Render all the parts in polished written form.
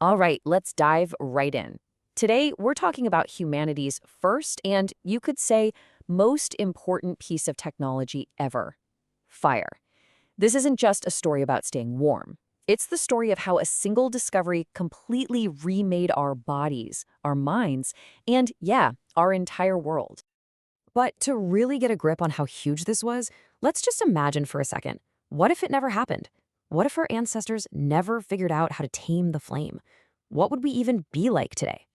All right, let's dive right in. Today, we're talking about humanity's first and, you could say, most important piece of technology ever: fire. This isn't just a story about staying warm. It's the story of how a single discovery completely remade our bodies, our minds, and, yeah, our entire world. But to really get a grip on how huge this was, let's just imagine for a second. What if it never happened? What if our ancestors never figured out how to tame the flame? What would we even be like today?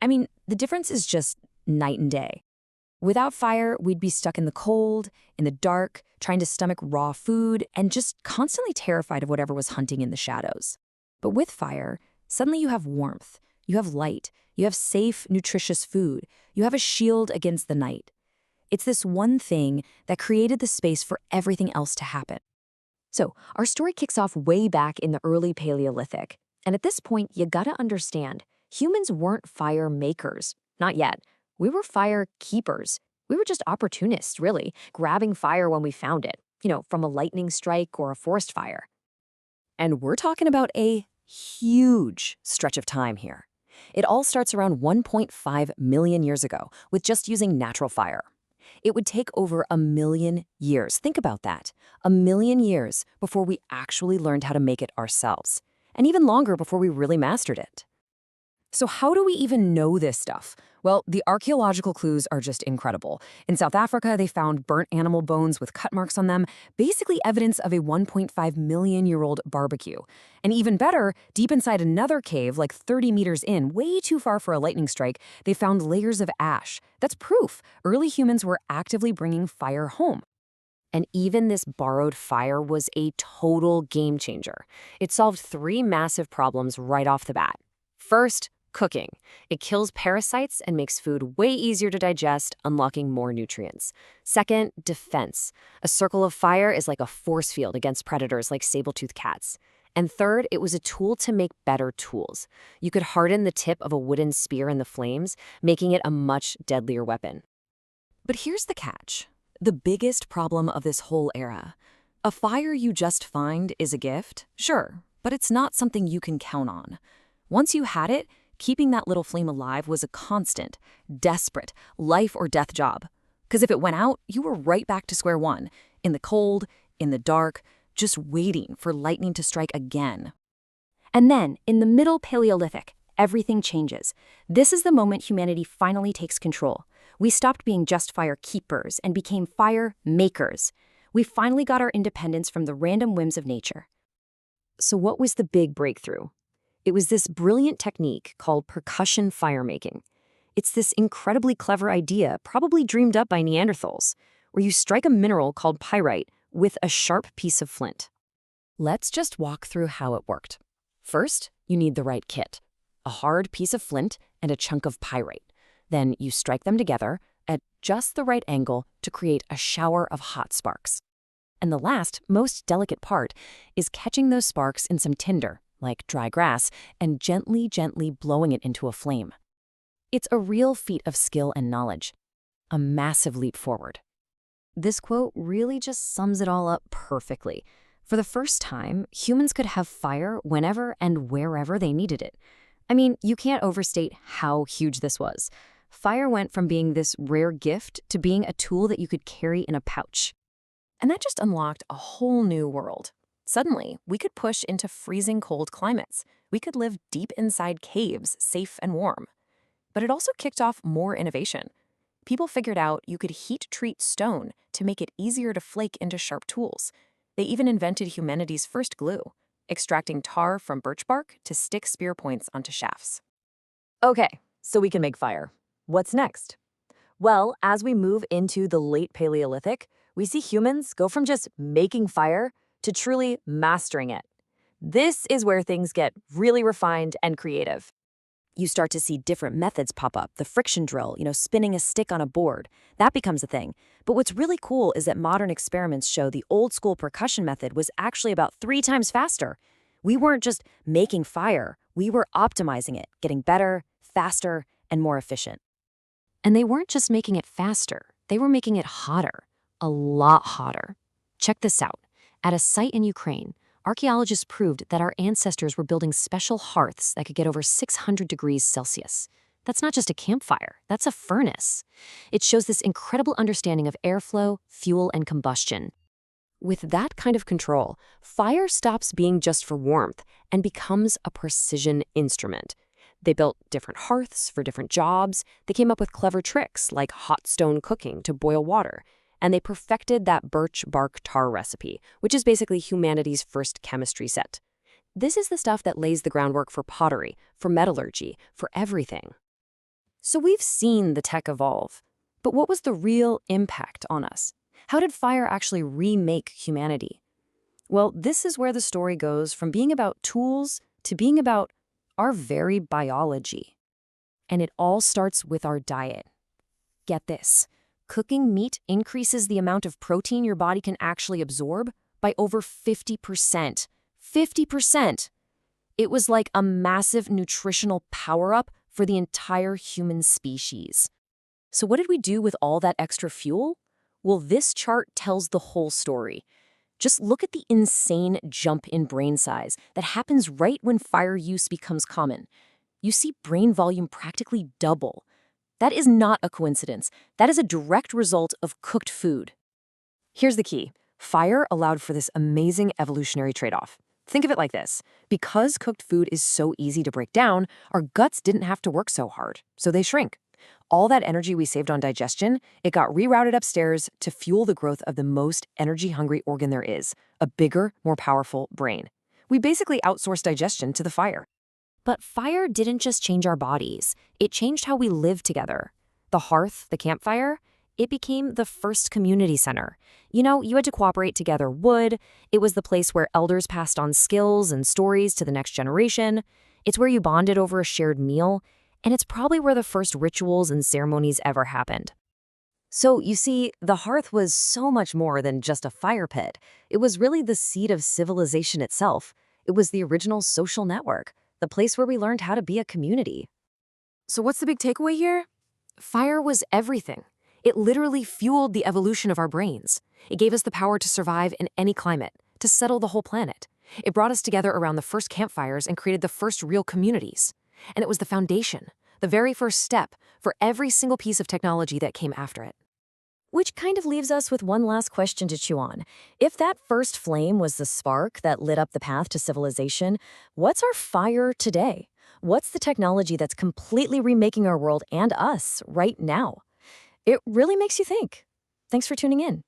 I mean, the difference is just night and day. Without fire, we'd be stuck in the cold, in the dark, trying to stomach raw food, and just constantly terrified of whatever was hunting in the shadows. But with fire, suddenly you have warmth, you have light, you have safe, nutritious food, you have a shield against the night. It's this one thing that created the space for everything else to happen. So, our story kicks off way back in the early Paleolithic. And at this point, you gotta understand, humans weren't fire makers. Not yet. We were fire keepers. We were just opportunists, really, grabbing fire when we found it, from a lightning strike or a forest fire. And we're talking about a huge stretch of time here. It all starts around 1.5 million years ago with just using natural fire. It would take over 1 million years. Think about that. 1 million years before we actually learned how to make it ourselves. And even longer before we really mastered it. So how do we even know this stuff? Well, the archaeological clues are just incredible. In South Africa, they found burnt animal bones with cut marks on them, basically evidence of a 1.5 million-year-old barbecue. And even better, deep inside another cave, like 30 meters in, way too far for a lightning strike, they found layers of ash. That's proof early humans were actively bringing fire home. And even this borrowed fire was a total game changer. It solved three massive problems right off the bat. First, cooking. It kills parasites and makes food way easier to digest, unlocking more nutrients. Second, defense. A circle of fire is like a force field against predators like saber-toothed cats. And third, it was a tool to make better tools. You could harden the tip of a wooden spear in the flames, making it a much deadlier weapon. But here's the catch. The biggest problem of this whole era. A fire you just find is a gift, sure, but it's not something you can count on. Once you had it, keeping that little flame alive was a constant, desperate, life or death job. Because if it went out, you were right back to square one, in the cold, in the dark, just waiting for lightning to strike again. And then, in the Middle Paleolithic, everything changes. This is the moment humanity finally takes control. We stopped being just fire keepers and became fire makers. We finally got our independence from the random whims of nature. So what was the big breakthrough? It was this brilliant technique called percussion firemaking. It's this incredibly clever idea, probably dreamed up by Neanderthals, where you strike a mineral called pyrite with a sharp piece of flint. Let's just walk through how it worked. First, you need the right kit: a hard piece of flint and a chunk of pyrite. Then you strike them together at just the right angle to create a shower of hot sparks. And the last, most delicate part is catching those sparks in some tinder, like dry grass, and gently, gently blowing it into a flame. It's a real feat of skill and knowledge. A massive leap forward. This quote really just sums it all up perfectly. For the first time, humans could have fire whenever and wherever they needed it. I mean, you can't overstate how huge this was. Fire went from being this rare gift to being a tool that you could carry in a pouch. And that just unlocked a whole new world. Suddenly, we could push into freezing cold climates. We could live deep inside caves, safe and warm. But it also kicked off more innovation. People figured out you could heat-treat stone to make it easier to flake into sharp tools. They even invented humanity's first glue, extracting tar from birch bark to stick spear points onto shafts. Okay, so we can make fire. What's next? Well, as we move into the late Paleolithic, we see humans go from just making fire to truly mastering it. This is where things get really refined and creative. You start to see different methods pop up. The friction drill, spinning a stick on a board, that becomes a thing. But what's really cool is that modern experiments show the old school percussion method was actually about 3 times faster. We weren't just making fire, we were optimizing it, getting better, faster, and more efficient. And they weren't just making it faster, they were making it hotter, a lot hotter. Check this out. At a site in Ukraine, archaeologists proved that our ancestors were building special hearths that could get over 600 degrees Celsius. That's not just a campfire, that's a furnace. It shows this incredible understanding of airflow, fuel, and combustion. With that kind of control, fire stops being just for warmth and becomes a precision instrument. They built different hearths for different jobs. They came up with clever tricks like hot stone cooking to boil water. And they perfected that birch bark tar recipe, which is basically humanity's first chemistry set. This is the stuff that lays the groundwork for pottery, for metallurgy, for everything. So we've seen the tech evolve. But what was the real impact on us? How did fire actually remake humanity? Well, this is where the story goes from being about tools to being about our very biology. And it all starts with our diet. Get this. Cooking meat increases the amount of protein your body can actually absorb by over 50%. 50%! It was like a massive nutritional power-up for the entire human species. So what did we do with all that extra fuel? Well, this chart tells the whole story. Just look at the insane jump in brain size that happens right when fire use becomes common. You see brain volume practically double. That is not a coincidence. That is a direct result of cooked food. Here's the key. Fire allowed for this amazing evolutionary trade-off. Think of it like this. Because cooked food is so easy to break down, our guts didn't have to work so hard, so they shrink. All that energy we saved on digestion, it got rerouted upstairs to fuel the growth of the most energy-hungry organ there is, a bigger, more powerful brain. We basically outsourced digestion to the fire. But fire didn't just change our bodies. It changed how we live together. The hearth, the campfire, it became the first community center. You had to cooperate to gather wood. It was the place where elders passed on skills and stories to the next generation. It's where you bonded over a shared meal. And it's probably where the first rituals and ceremonies ever happened. So, you see, the hearth was so much more than just a fire pit. It was really the seed of civilization itself. It was the original social network, the place where we learned how to be a community. So what's the big takeaway here? Fire was everything. It literally fueled the evolution of our brains. It gave us the power to survive in any climate, to settle the whole planet. It brought us together around the first campfires and created the first real communities. And it was the foundation, the very first step for every single piece of technology that came after it. Which kind of leaves us with one last question to chew on. If that first flame was the spark that lit up the path to civilization, what's our fire today? What's the technology that's completely remaking our world and us right now? It really makes you think. Thanks for tuning in.